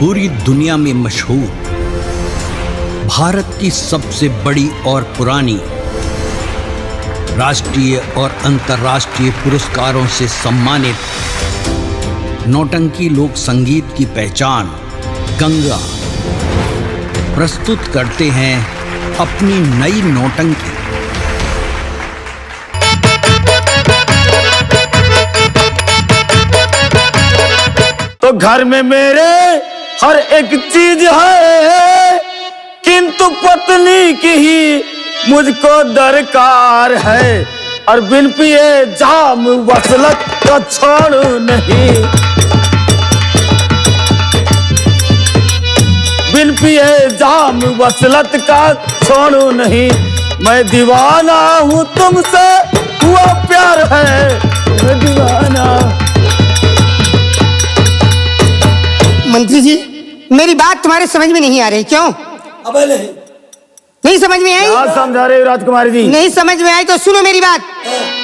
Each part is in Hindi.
पूरी दुनिया में मशहूर, भारत की सबसे बड़ी और पुरानी, राष्ट्रीय और अंतर्राष्ट्रीय पुरस्कारों से सम्मानित नौटंकी लोक संगीत की पहचान गंगा प्रस्तुत करते हैं अपनी नई नौटंकी। तो घर में मेरे हर एक चीज है, किंतु पत्नी की ही मुझको दरकार है। और बिन पिए जाम वसलत का छोड़ू नहीं, बिन पिए जाम वसलत का छोड़ू नहीं। मैं दीवाना हूँ तुमसे, हुआ प्यार है मैं दीवाना। मंत्री जी, मेरी बात तुम्हारे समझ में नहीं आ रही, क्यों? अबे नहीं समझ में आई? क्या समझा रहे हो राजकुमारी जी? नहीं समझ में आई तो सुनो मेरी बात।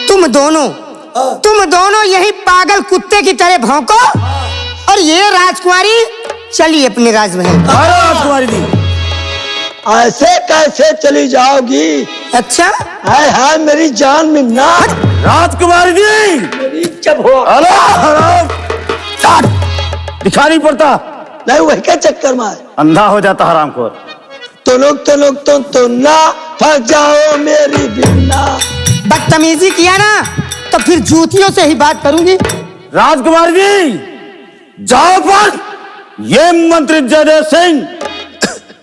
तुम दोनों यही पागल कुत्ते की तरह भौंको और ये राजकुमारी चली अपने राजमहल। राजकुमारी जी, ऐसे कैसे चली जाओगी? अच्छा, हाय हाय मेरी जान में ना। राजकुमारी जी मेरी जब हो दिखा नहीं पड़ता, नहीं वही का चक्कर में अंधा हो जाता हरामखोर। तो लोग तो ना फंस जाओ मेरी बिन्ना। बदतमीजी किया ना तो फिर जूतियों से ही बात करूंगी। राजकुमारी जी, जाओ पर ये मंत्री जयदेव सिंह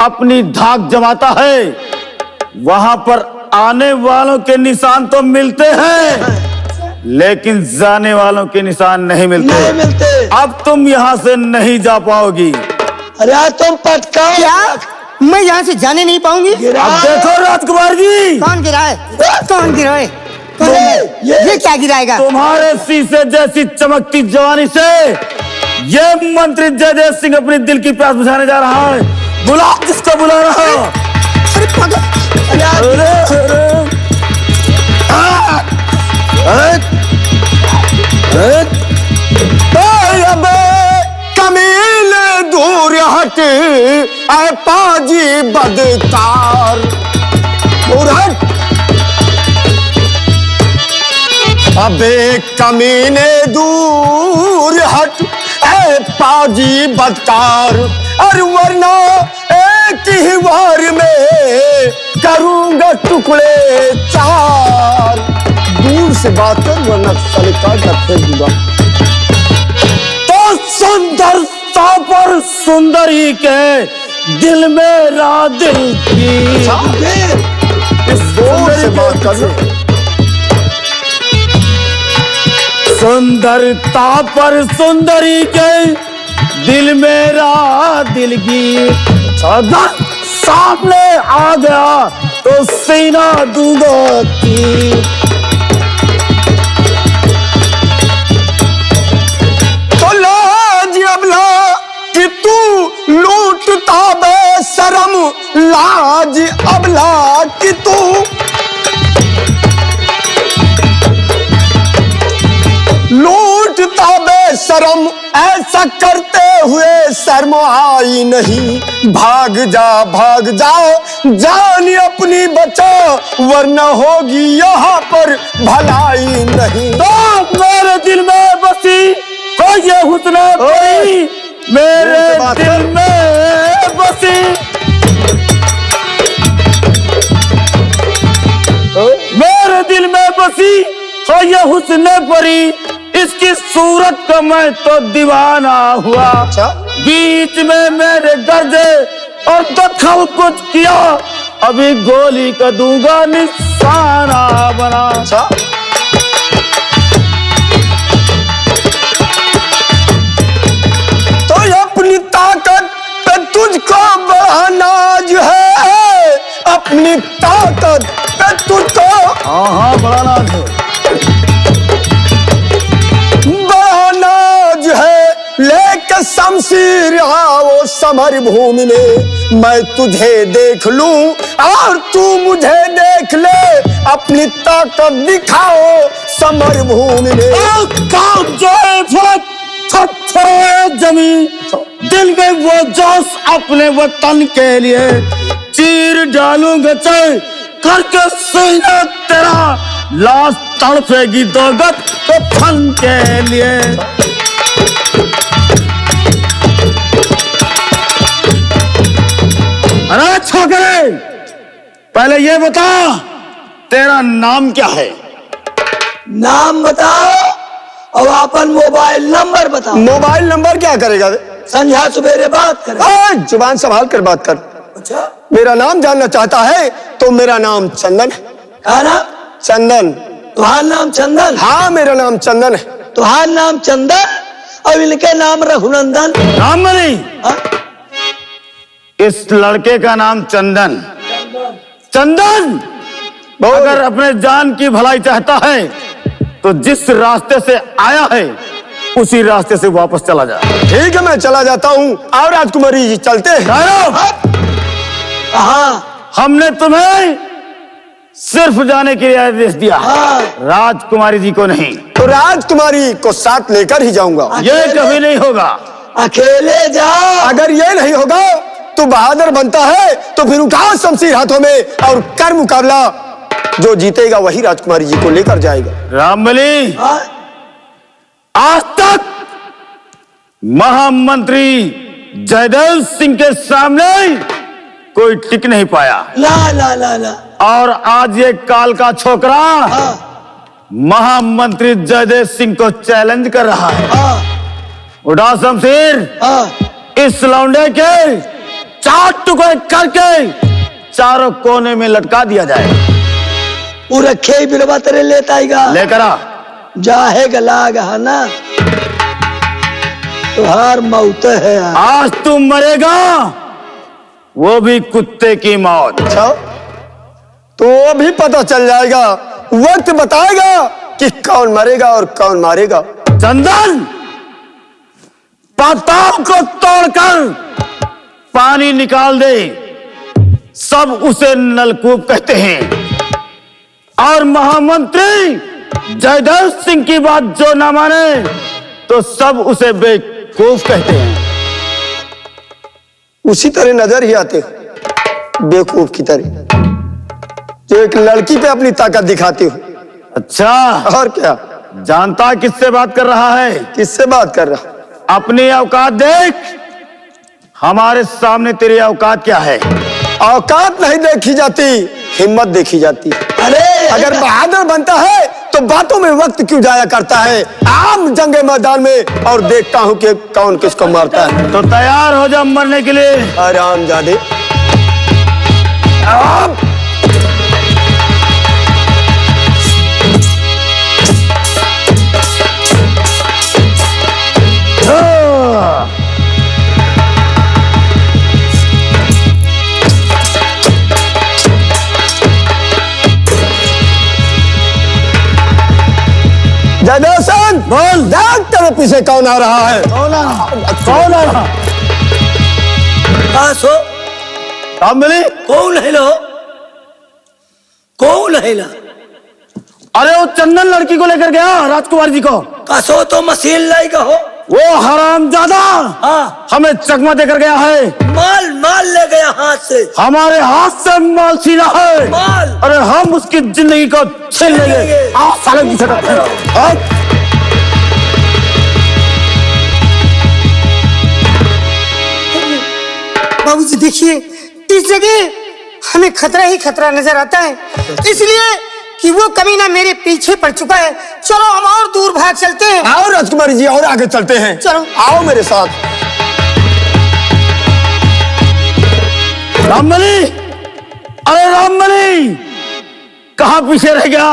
अपनी धाक जमाता है, वहां पर आने वालों के निशान तो मिलते हैं लेकिन जाने वालों के निशान नहीं मिलते। अब तुम यहाँ से नहीं जा पाओगी। अरे तुम पटका क्या मैं यहाँ से जाने नहीं पाऊंगी? अब देखो राजकुमार जी, कौन गिराए? कौन गिराए? ये क्या गिराएगा? तुम्हारे शीशे जैसी चमकती जवानी से ये मंत्री जयदेव सिंह अपनी दिल की प्यास बुझाने जा रहा है। बुला जिसको बुला रहा है। अरे पागल! कमीने दूर हट ऐ पाजी बदकार। अबे कमीने दूर हट ऐ पाजी बदकार, और वरना एक ही वार में करूंगा टुकड़े चार। दूर से बात कर वरना सलिका करते दूंगा। तो सुंदरता पर सुंदरी के दिल मेरा दिल की से बात कर। सुंदरता पर सुंदरी के दिल मेरा दिल की सामने आ गया तो सीना दूंगा तीर। तो लाज अबला कि तू लूटता बेशरम, लाज अबला कि तू लूटता बेशरम, ऐसा करते हुए शर्म आई नहीं। भाग जा जान अपनी बचा, वरना होगी यहाँ पर भलाई नहीं। तो मेरे दिल में बसी हो ये हुस्न परी, मेरे दिल में बसी मेरे दिल में बसी हो ये हुस्न परी। इसकी सूरत का मैं तो दीवाना हुआ। बीच में मेरे गर्जे और दखल कुछ किया, अभी गोली का दूंगा निशाना बना। तो अपनी ताकत पे तुझको बढ़ाना जो है, अपनी ताकत पे तुझको हाँ बढ़ाना है। बढ़ाना जो है। लेकर शमशीर आओ समर भूमि में, मैं तुझे देख लूं और तू मुझे देख ले। अपनी ताकत दिखाओ समर भूमि में। जमीन दिल में वो जोश अपने वतन के लिए, चीर डालूंगा चल करके सीना तेरा, लाश तड़पेगी दो गत कफन के लिए। अरे छोकरे, पहले ये बता तेरा नाम क्या है? नाम बताओ और अपन मोबाइल नंबर बताओ। मोबाइल नंबर क्या करेगा? संध्या सवेरे बात करें। जुबान संभाल कर बात कर। अच्छा, मेरा नाम जानना चाहता है तो मेरा नाम चंदन है। क्या नाम? चंदन। तुम्हारा नाम चंदन? हाँ, मेरा नाम चंदन है। तुम्हारा नाम चंदन और इनके नाम रघुनंदन। रामबली, हाँ? इस लड़के का नाम चंदन। चंदन अगर अपने जान की भलाई चाहता है तो जिस रास्ते से आया है उसी रास्ते से वापस चला जा। ठीक है, मैं चला जाता हूँ। और राजकुमारी जी चलते हैं। हाँ, हमने तुम्हें सिर्फ जाने के लिए आदेश दिया, हाँ। राजकुमारी जी को नहीं। तो राजकुमारी को साथ लेकर ही जाऊंगा। ये कभी नहीं होगा। अकेले जाओ। अगर ये नहीं होगा तो बहादुर बनता है तो फिर उठाओ शमशीर हाथों में और कर मुकाबला। जो जीतेगा वही राजकुमारी जी को लेकर जाएगा। रामबली, हाँ? आज तक महामंत्री जयदेव सिंह के सामने कोई टिक नहीं पाया। ला ला ला ला। और आज ये काल का छोकरा हाँ, महामंत्री जयदेव सिंह को चैलेंज कर रहा है। हाँ, उठा शमशीर, हाँ। इस लौंडे के 4 टुकड़े करके चारों कोने में लटका दिया जाए। वो रखे बिरवा तेरे लेता आएगा। लेकर आ। जाहे गला गहना तुहार मौत है। आज तू मरेगा, वो भी कुत्ते की मौत। अच्छा, तो अभी पता चल जाएगा। वक्त बताएगा कि कौन मरेगा और कौन मारेगा। चंदन, पाताल को तोड़कर पानी निकाल दे, सब उसे नलकूप कहते हैं। और महामंत्री जयदेव सिंह की बात जो न माने तो सब उसे बेवकूफ कहते हैं। उसी तरह नजर ही आते हो, बेवकूफ की तरह, जो एक लड़की पे अपनी ताकत दिखाते हो। अच्छा, और क्या? जानता किससे बात कर रहा है? किससे बात कर रहा? अपनी औकात देख। हमारे सामने तेरी औकात क्या है? औकात नहीं देखी जाती, हिम्मत देखी जाती। अरे अगर बहादुर बनता है तो बातों में वक्त क्यों जाया करता है? आम जंगे मैदान में और देखता हूँ कि कौन किसको मारता है। तो तैयार हो जा मरने के लिए। आराम जादे। जयदेव सिंह, बोल। देख तेरे पीछे कौन आ रहा है? कौन आ रहा? हाँ, सो रामबली, कौन है लो? कौन है ला? अरे वो चंदन लड़की को लेकर गया राजकुमार जी को। कसो तो मशीन लाई का हो। वो हरामजादा हाँ, हमें चकमा देकर गया है। माल माल ले गया हाथ से। हमारे हाथ से माल छीना है। माल। अरे हम उसकी जिंदगी को छीन लेंगे। आओ साले पीछे करते हैं। बाबूजी देखिए, इस जगह हमें खतरा ही खतरा नजर आता है, इसलिए कि वो कमीना मेरे पीछे पड़ चुका है। चलो हम और दूर भाग चलते हैं। आओ राजकुमारी जी, और आगे चलते हैं। चलो। आओ मेरे साथ। रामबली, अरे रामबली, कहाँ पीछे रह गया?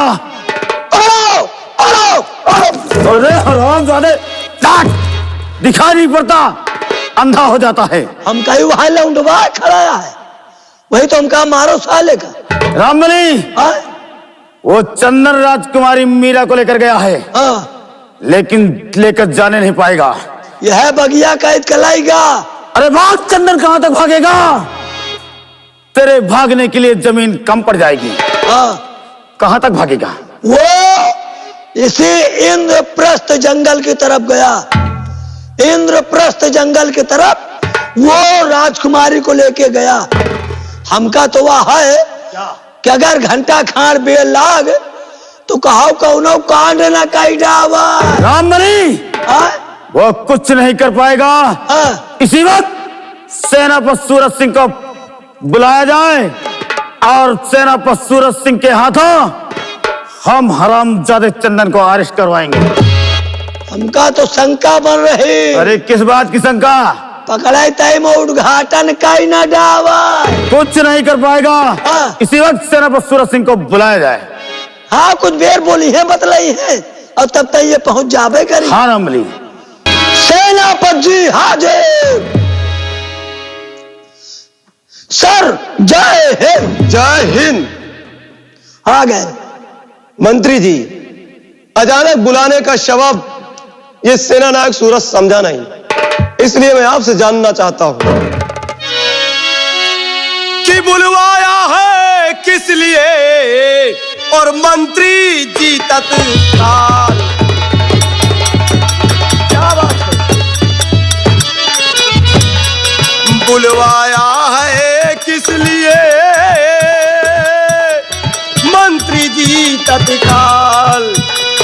अरे हरामजादे, दिखाई नहीं पड़ता, अंधा हो जाता है। हम कहीं वहां लौंडवा खड़ा है, वही तो हम कहा मारो साले का। रामबली, हाँ, वो चंदन राजकुमारी मीरा को लेकर गया है, हाँ। लेकिन लेकर जाने नहीं पाएगा। यह बगिया कैद कलाएगा। अरे भाग चंदन, कहां तक भागेगा? तेरे भागने के लिए जमीन कम पड़ जाएगी। हाँ, कहां तक भागेगा? वो इसी इंद्रप्रस्थ जंगल की तरफ गया। इंद्रप्रस्थ जंगल की तरफ वो राजकुमारी को लेके गया। हमका तो वह है कि अगर घंटा खान बेल लाग तो कहो कौनो कांड ना कई डावा। रामबली वो कुछ नहीं कर पाएगा। इसी वक्त सेनापति सूरज सिंह को बुलाया जाए और सेनापति सूरज सिंह के हाथों हम हरामजादे चंदन को अरेस्ट करवाएंगे। हमका तो शंका बन रही। अरे किस बात की शंका? पकड़ाई तय में उद्घाटन कई ना डावा। कुछ नहीं कर पाएगा। इसी वक्त सेनापति सूरज सिंह को बुलाया जाए। हाँ कुछ देर बोली है बतलाई है और तब तक ये पहुंच जावे करी। हाँ रामबली। सेनापति जी हाजिर। सर जय हिंद। जय हिंद। आ गए। मंत्री जी, अचानक बुलाने का सबब ये सेना नायक सूरज समझा नहीं, इसलिए मैं आपसे जानना चाहता हूं कि बुलवाया है किस लिए और मंत्री जी तत्काल। क्या बात है? बुलवाया है किस लिए मंत्री जी तत्काल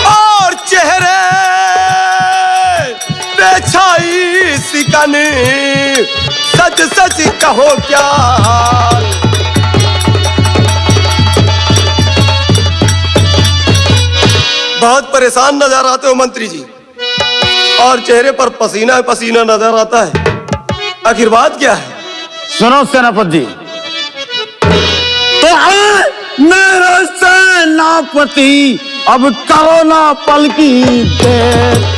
और चेहरे पे छाई सिकन, सच सच कहो क्या हाल। बहुत परेशान नजर आते हो मंत्री जी और चेहरे पर पसीना पसीना नजर आता है, आखिर बात क्या है? सुनो सेनापति जी, तो मेरा सेनापति अब करो ना पल की देर।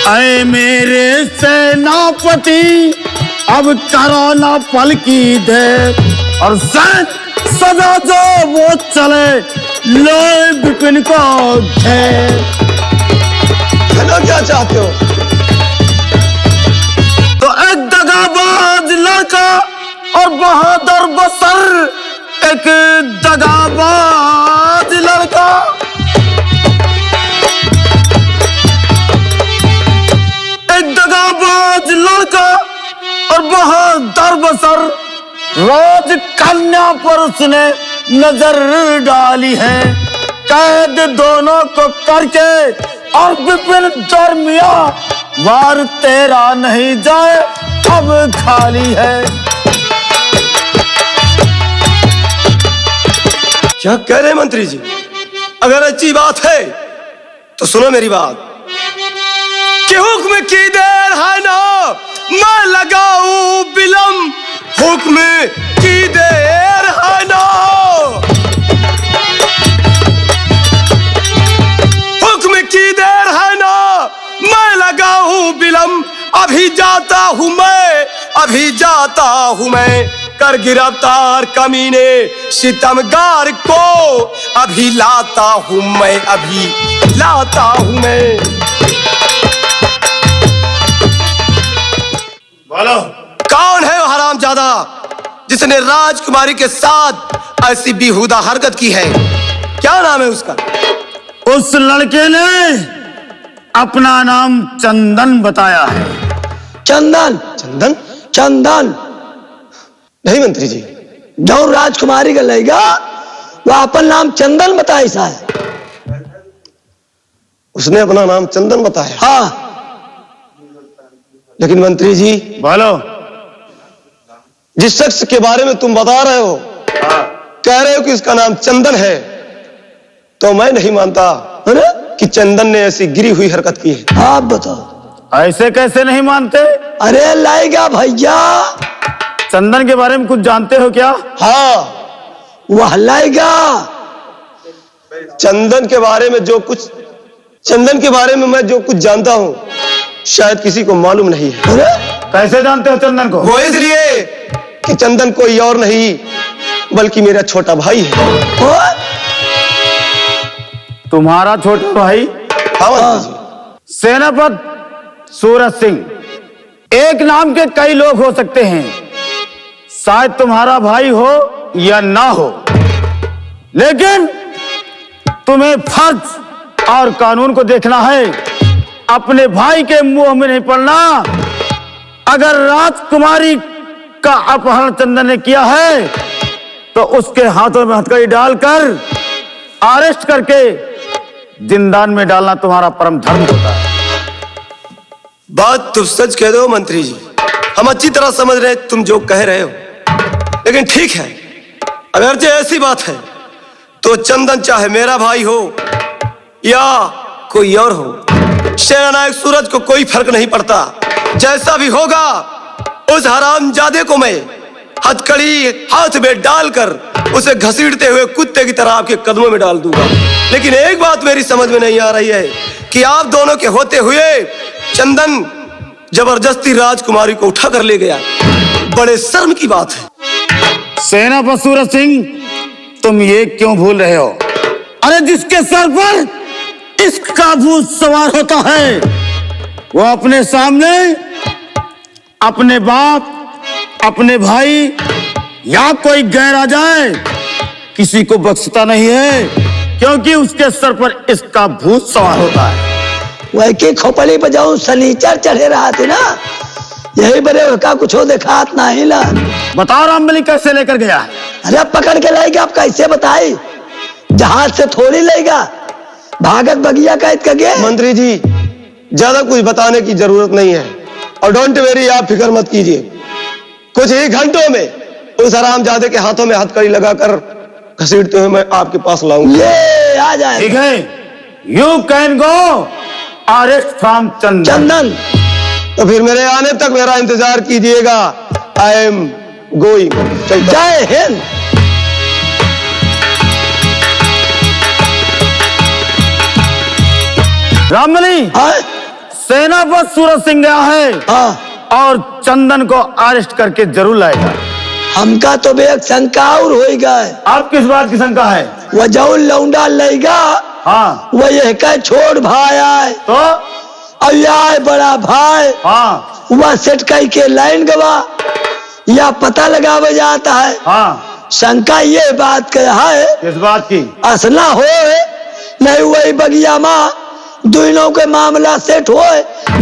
ऐ मेरे सेनापति अब करो ना पल की देर और सदा जो वो चले लोए विपिन को घेर। कहना क्या चाहते हो? तो एक दगाबाज लड़का और बहादुर बसर, एक दगाबाज लड़का एक दगाबाज लड़का और बहादुर बसर, रोज कन्या पर उसने नजर डाली है। कैद दोनों को करके और विपिन दरमिया वार तेरा नहीं जाए अब खाली है। क्या कह रहे हैं मंत्री जी? अगर अच्छी बात है तो सुनो मेरी बात कि हुक्म की देर है ना मैं लगाऊं बिलम, हुक्म की देर है ना, हुक्म की देर है ना मैं लगाऊं बिलम। अभी जाता हूं मैं, अभी जाता हूं मैं कर गिरफ्तार कमीने सितमगार को, अभी लाता हूं मैं, अभी लाता हूं मैं। बोलो कौन है वो हरामजादा जिसने राजकुमारी के साथ ऐसी बेहुदा हरकत की है? क्या नाम है उसका? उस लड़के ने अपना नाम चंदन बताया है। चंदन? चंदन? चंदन नहीं मंत्री जी, जो राजकुमारी का लेगा वह अपन नाम चंदन बताई सा है। उसने अपना नाम चंदन बताया। हाँ लेकिन मंत्री जी, बोलो। जिस शख्स के बारे में तुम बता रहे हो, कह रहे हो कि इसका नाम चंदन है, तो मैं नहीं मानता कि चंदन ने ऐसी गिरी हुई हरकत की है। आप बताओ। ऐसे कैसे नहीं मानते? अरे लाएगा भैया। चंदन के बारे में कुछ जानते हो क्या? हाँ, वह लाएगा। चंदन के बारे में मैं जो कुछ जानता हूं शायद किसी को मालूम नहीं है। अरे कैसे जानते हो चंदन को? वो इसलिए कि चंदन कोई और नहीं बल्कि मेरा छोटा भाई है। और? तुम्हारा छोटा भाई? हाँ मंत्री जी। सेनापति सूरज सिंह, एक नाम के कई लोग हो सकते हैं, शायद तुम्हारा भाई हो या ना हो, लेकिन तुम्हें फर्ज और कानून को देखना है, अपने भाई के मुंह में नहीं पड़ना। अगर राजकुमारी का अपहरण चंदन ने किया है तो उसके हाथों में हथकड़ी डालकर अरेस्ट करके जिंदान में डालना तुम्हारा परम धर्म होता है। बात तुम सच कह रहे हो मंत्री जी, हम अच्छी तरह समझ रहे हैं तुम जो कह रहे हो, लेकिन ठीक है, अगर जो ऐसी बात है तो चंदन चाहे मेरा भाई हो या कोई और हो, सेनानायक सूरज को कोई फर्क नहीं पड़ता। जैसा भी होगा उस हरामजादे को मैं हथकड़ी हाथ में डालकर उसे घसीटते हुए कुत्ते की तरह आपके कदमों में डाल दूंगा। लेकिन एक बात मेरी समझ में नहीं आ रही है कि आप दोनों के होते हुए चंदन जबरदस्ती राजकुमारी को उठा कर ले गया। बड़े शर्म की बात है। सेनापति सूरज सिंह, तुम ये क्यों भूल रहे हो? अरे जिसके सर पर इसका भूत सवार होता है वो अपने सामने अपने बाप, अपने भाई या कोई गैर आ जाए किसी को बख्शता नहीं है, क्योंकि उसके सर पर इसका भूत सवार होता है। वह के खोपड़ी पर जाऊं सनीचर चढ़े रहा थे ना, यही बड़े का कुछ हो देखा ना ही ला। बताओ रामबली कैसे लेकर गया? अरे पकड़ के लाएगा, आप कैसे बताए? जहाज से थोड़ी लेगा, भागत बगिया कैद कर गए। मंत्री जी, ज्यादा कुछ बताने की जरूरत नहीं है और डोंट वेरी, आप फिक्र मत कीजिए। कुछ ही घंटों में उस हरामजादे के हाथों में हथकड़ी लगाकर घसीटते हुए मैं आपके पास लाऊंगा। ये आ जाए। ठीक है, you can go arrest from Chandan. तो फिर मेरे आने तक मेरा इंतजार कीजिएगा। I am going. जय हिंद। रामबली, सेनापति सूरज सिंह गया है और चंदन को अरेस्ट करके जरूर लाएगा। हमका तो बेग शंका और होएगा। आप किस बात की शंका है? वह जाऊन लौंडा लेगा, हाँ, वह यह कह छोड़ भाई आए तो आए बड़ा भाई, हाँ, वह सेट कई के लाइन गवा या पता लगावे जाता है। हाँ, शंका ये बात के है, किस बात की? असला हो नहीं वही बगिया माँ दुइनों के मामला सेट हो,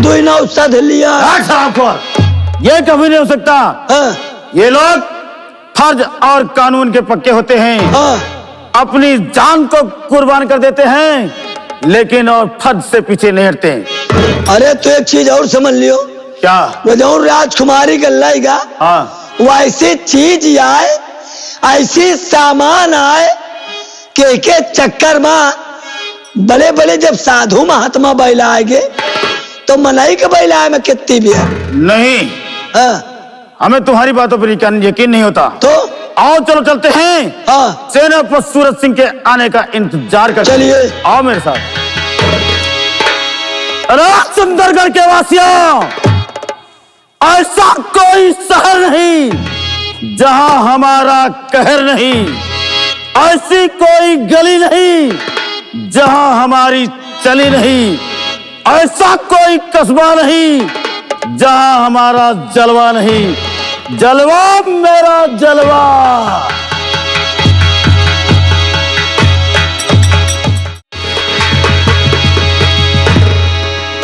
दुइनों सध लिया। ये कभी नहीं हो सकता। हाँ, ये लोग फर्ज और कानून के पक्के होते हैं, हाँ, अपनी जान को कुर्बान कर देते हैं, लेकिन और फर्ज से पीछे नहीं हटते। अरे तो एक चीज और समझ लियो। क्या? वो जो राजकुमारी कर लाएगा, हाँ, वो ऐसी चीज आए, ऐसी सामान आए के चक्कर में बड़े बड़े जब साधु महात्मा बैला आएंगे तो मनाई के बैला में कितनी भी है नहीं। हाँ, हमें तुम्हारी बातों पर यकीन नहीं होता। तो आओ चलो चलते हैं। हाँ, सेनापति सूरज सिंह के आने का इंतजार करते हैं। चलिए। आओ मेरे साथ। सुंदरगढ़ के वासियों, ऐसा कोई शहर नहीं जहां हमारा कहर नहीं, ऐसी कोई गली नहीं जहां हमारी चली नहीं, ऐसा कोई कस्बा नहीं जहां हमारा जलवा नहीं। जलवा मेरा जलवा।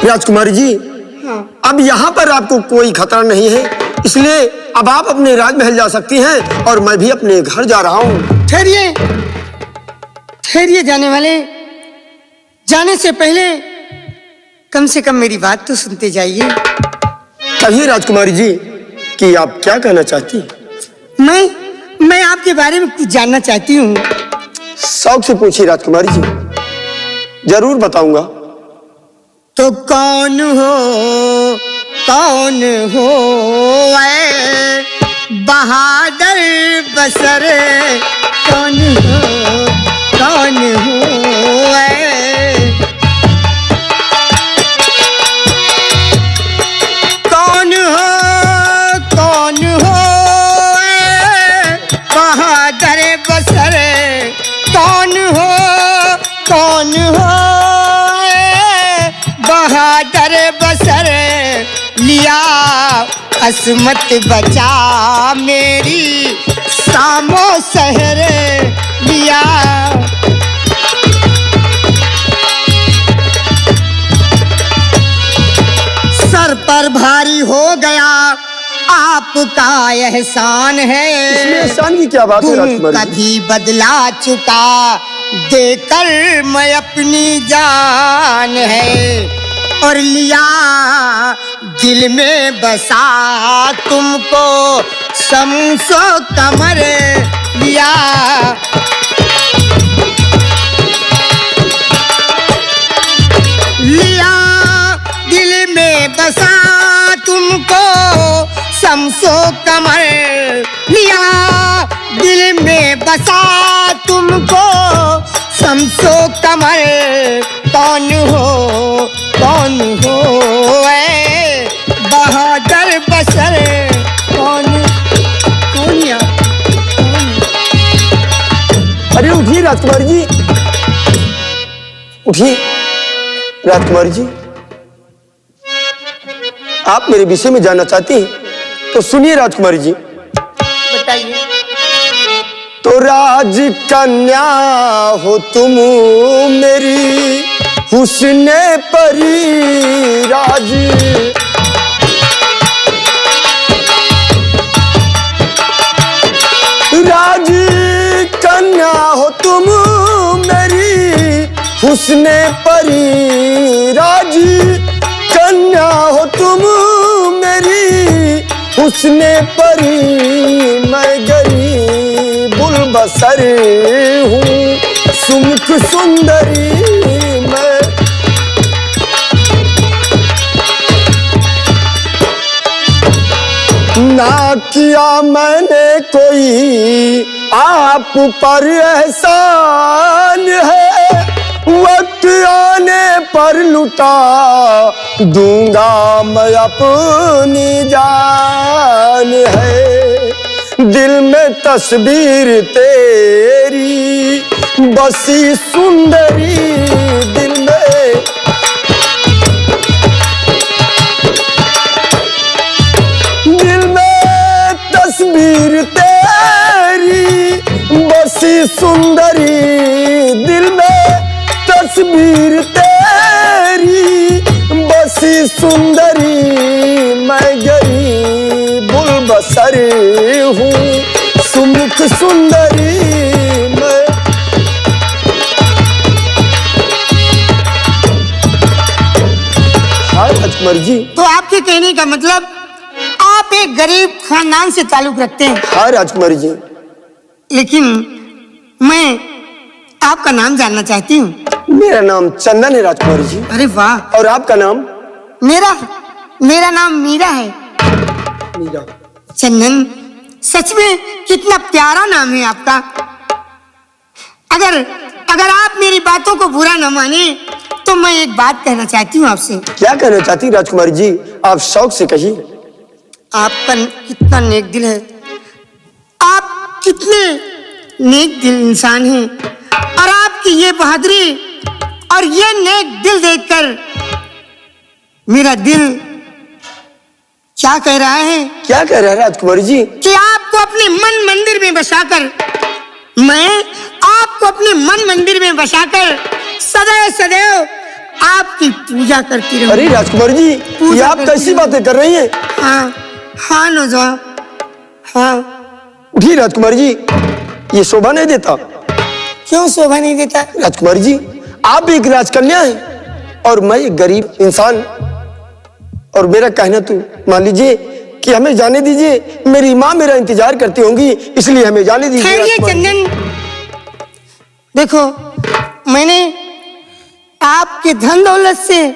राजकुमारी जी, अब यहाँ पर आपको कोई खतरा नहीं है, इसलिए अब आप अपने राजमहल जा सकती हैं और मैं भी अपने घर जा रहा हूँ। ठहरिए ठहरिए जाने वाले, जाने से पहले कम से कम मेरी बात तो सुनते जाइए। कहिए राजकुमारी जी कि आप क्या कहना चाहती हैं? मैं आपके बारे में कुछ जानना चाहती हूँ। शौक से पूछिए राजकुमारी जी, जरूर बताऊंगा। तो कौन हो ऐ बहादुर बसर, कौन हो ऐ, कौन हो ऐ बहादुर बसर, कौन हो ऐ बहादुर बसर, लिया असमत बचा मेरी सामो शहर, लिया पर भारी हो गया आपका एहसान इसमें है। एहसान की क्या बात है तुम राजकुमारी जी? कभी बदला चुका देकर मैं अपनी जान है, और लिया दिल में बसा तुमको शम्सो कमर लिया। लिया दिल में बसा तुमको शम्सो कमर लिया, दिल में बसा तुमको शम्सो कमर। कौन हो ऐ बहादुर बशर, कौन या अरे उठिए राजकुमारी जी, उठिए राजकुमारी जी। आप मेरे विषय में जानना चाहती हैं तो सुनिए राजकुमारी जी। बताइए। तो राजकन्या हो तुम मेरी हुस्ने परी राज, राजकन्या हो तुम मेरी हुस्ने परी राज, कन्या हो तुम मेरी हुस्ने परी। मैं गरीबुल बसर हूँ सुमुख सुंदरी मैं। ना किया मैंने कोई आप पर एहसान है, वक्त आने पर लुटा दूंगा मैं अपनी जान है। दिल में तस्वीर तेरी बसी सुंदरी, दिल में तस्वीर तेरी बसी सुंदरी, दिल में तस्वीर तेरी बसी सुंदरी। मैं गरीबुल बसर हूँ सुमुख सुंदरी मैं। हाँ राजकुमारी जी। तो आपके कहने का मतलब आप एक गरीब खानदान से ताल्लुक रखते हैं। हाँ राजकुमारी जी। लेकिन मैं आपका नाम जानना चाहती हूँ। मेरा नाम चंदन है राजकुमारी जी। अरे वाह। और आपका नाम? मेरा नाम मीरा है। मीरा। चंदन, सच में कितना प्यारा नाम है आपका। अगर आप मेरी बातों को बुरा न माने तो मैं एक बात कहना चाहती हूँ आपसे। क्या कहना चाहती राजकुमारी जी? आप शौक से कहिए। आपका कितना नेक दिल है, आप कितने नेक दिल इंसान हैं, और आपकी ये बहादुरी और ये नेक दिल देखकर मेरा दिल क्या कह रहा है? क्या कह रहा है राजकुमारी जी? कि आपको अपने मन मंदिर में बसाकर, मैं आपको अपने मन मंदिर में बसाकर सदैव सदैव आपकी पूजा करती रहूं। अरे राजकुमारी जी, ये आप कैसी बातें कर रही हैं? हाँ नौजवान, हाँ। उठिए राजकुमारी जी, ये शोभा नहीं देता। क्यों शोभा नहीं देता? राजकुमारी जी, आप एक राजकन्या हैं और मैं एक गरीब इंसान, और मेरा कहना तो मान लीजिए कि हमें जाने दीजिए। मेरी माँ मेरा इंतजार करती होंगी, इसलिए हमें जाने दीजिए। खैरिए चंदन, देखो मैंने आपके धन दौलत से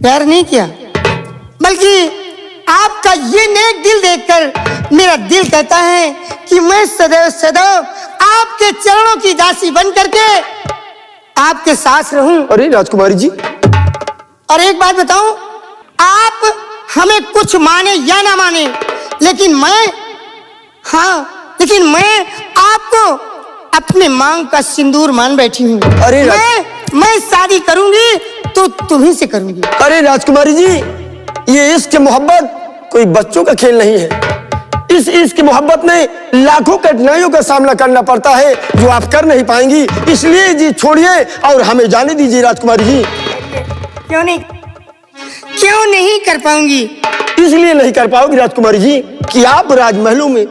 प्यार नहीं किया, बल्कि आपका ये नेक दिल देखकर मेरा दिल कहता है कि मैं सदैव सदैव आपके चरणों की दासी बन करके आपके साथ रहूं। अरे राजकुमारी जी, और एक बात बताऊं, आप हमें कुछ माने या ना माने, लेकिन मैं आपको अपने मांग का सिंदूर मान बैठी हूँ। अरे मैं शादी करूंगी तो तुम्ही से करूंगी। अरे राजकुमारी जी, ये इश्क मोहब्बत कोई बच्चों का खेल नहीं है। इस इश्क मोहब्बत में लाखों कठिनाइयों का सामना करना पड़ता है जो आप कर नहीं पाएंगी। इसलिए जी छोड़िए और हमें जाने दीजिए राजकुमारी जी। क्यों नहीं? क्यों नहीं कर पाऊंगी? इसलिए नहीं कर पाओगी राजकुमारी जी कि आप राजमहलों में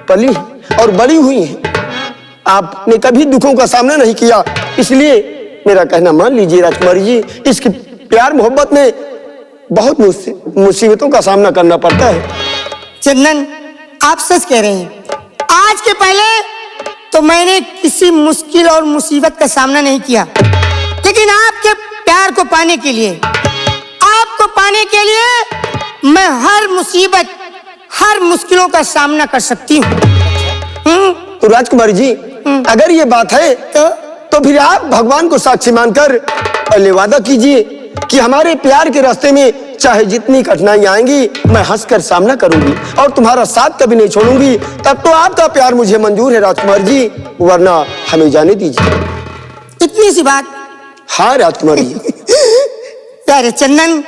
पली और बड़ी हुई हैं। आपने कभी दुखों का सामना नहीं किया, इसलिए मेरा कहना मान लीजिए राजकुमारी जी। इसकी प्यार मोहब्बत में बहुत मुसीबतों का सामना करना पड़ता है। चंदन, आप सच कह रहे हैं। आज के पहले तो मैंने किसी मुश्किल और मुसीबत का सामना नहीं किया, लेकिन आपके प्यार को पाने के लिए, आपको पाने के लिए मैं हर मुसीबत, हर मुश्किलों का सामना कर सकती हूँ। तो राजकुमारी जी, अगर ये बात है तो फिर आप भगवान को साक्षी मानकर पहले वादा कीजिए कि हमारे प्यार के रास्ते में चाहे जितनी कठिनाई आएंगी मैं हंसकर सामना करूंगी और तुम्हारा साथ कभी नहीं छोड़ूंगी। तब तो आपका प्यार मुझे मंजूर है राजकुमार जी, वरना हमें जाने दीजिए। इतनी सी बात? हाँ राजकुमारी जी। प्यारे चंदन,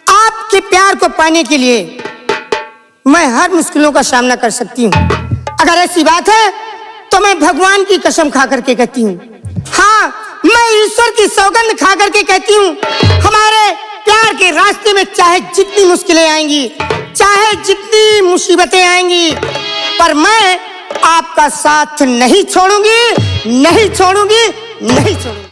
आपके प्यार को पाने के लिए मैं हर मुश्किलों का सामना कर सकती हूँ। अगर ऐसी बात है तो मैं भगवान की कसम खा करके कहती हूँ, हाँ, मैं ईश्वर की सौगंध खा करके कहती हूँ, हमारे प्यार के रास्ते में चाहे जितनी मुश्किलें आएंगी, चाहे जितनी मुसीबतें आएंगी, पर मैं आपका साथ नहीं छोड़ूंगी, नहीं छोड़ूंगी, नहीं छोड़ूंगी।